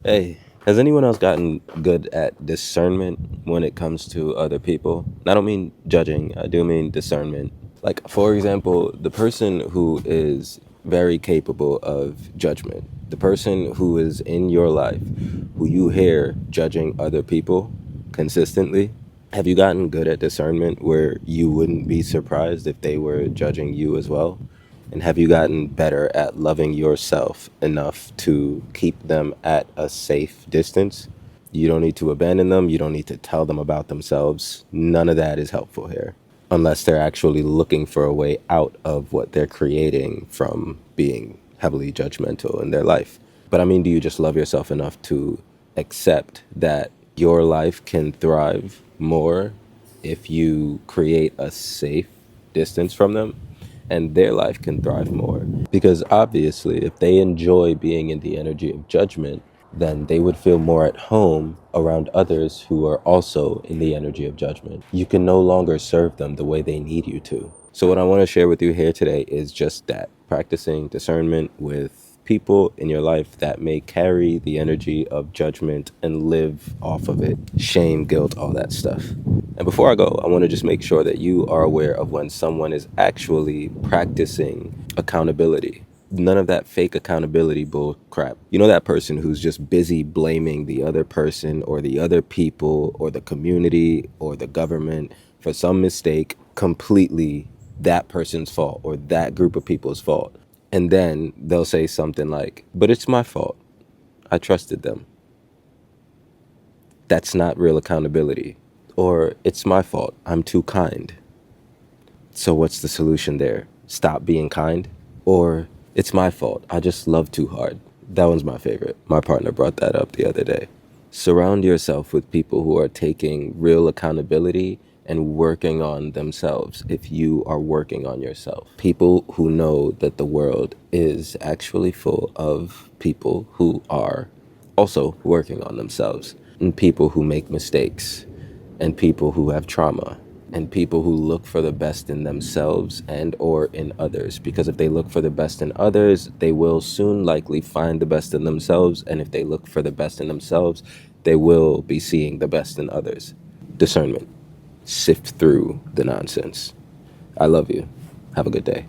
Hey, has anyone else gotten good at discernment when it comes to other people? I don't mean judging, I do mean discernment. Like, for example, the person who is very capable of judgment, the person who is in your life, who you hear judging other people consistently. Have you gotten good at discernment where you wouldn't be surprised if they were judging you as well? And have you gotten better at loving yourself enough to keep them at a safe distance? You don't need to abandon them. You don't need to tell them about themselves. None of that is helpful here, unless they're actually looking for a way out of what they're creating from being heavily judgmental in their life. But I mean, do you just love yourself enough to accept that your life can thrive more if you create a safe distance from them? And their life can thrive more. Because obviously, if they enjoy being in the energy of judgment, then they would feel more at home around others who are also in the energy of judgment. You can no longer serve them the way they need you to. So, what I want to share with you here today is just that, practicing discernment with people in your life that may carry the energy of judgment and live off of it. Shame, guilt, all that stuff. And before I go, I want to just make sure that you are aware of when someone is actually practicing accountability. None of that fake accountability bull crap. You know, that person who's just busy blaming the other person or the other people or the community or the government for some mistake, completely that person's fault or that group of people's fault. And then they'll say something like, but it's my fault. I trusted them. That's not real accountability. Or it's my fault. I'm too kind. So what's the solution there? Stop being kind? Or it's my fault. I just love too hard. That one's my favorite. My partner brought that up the other day. Surround yourself with people who are taking real accountability and working on themselves if you are working on yourself. People who know that the world is actually full of people who are also working on themselves, and people who make mistakes, and people who have trauma, and people who look for the best in themselves and or in others. Because if they look for the best in others, they will soon likely find the best in themselves. And if they look for the best in themselves, they will be seeing the best in others. Discernment. Sift through the nonsense. I love you. Have a good day.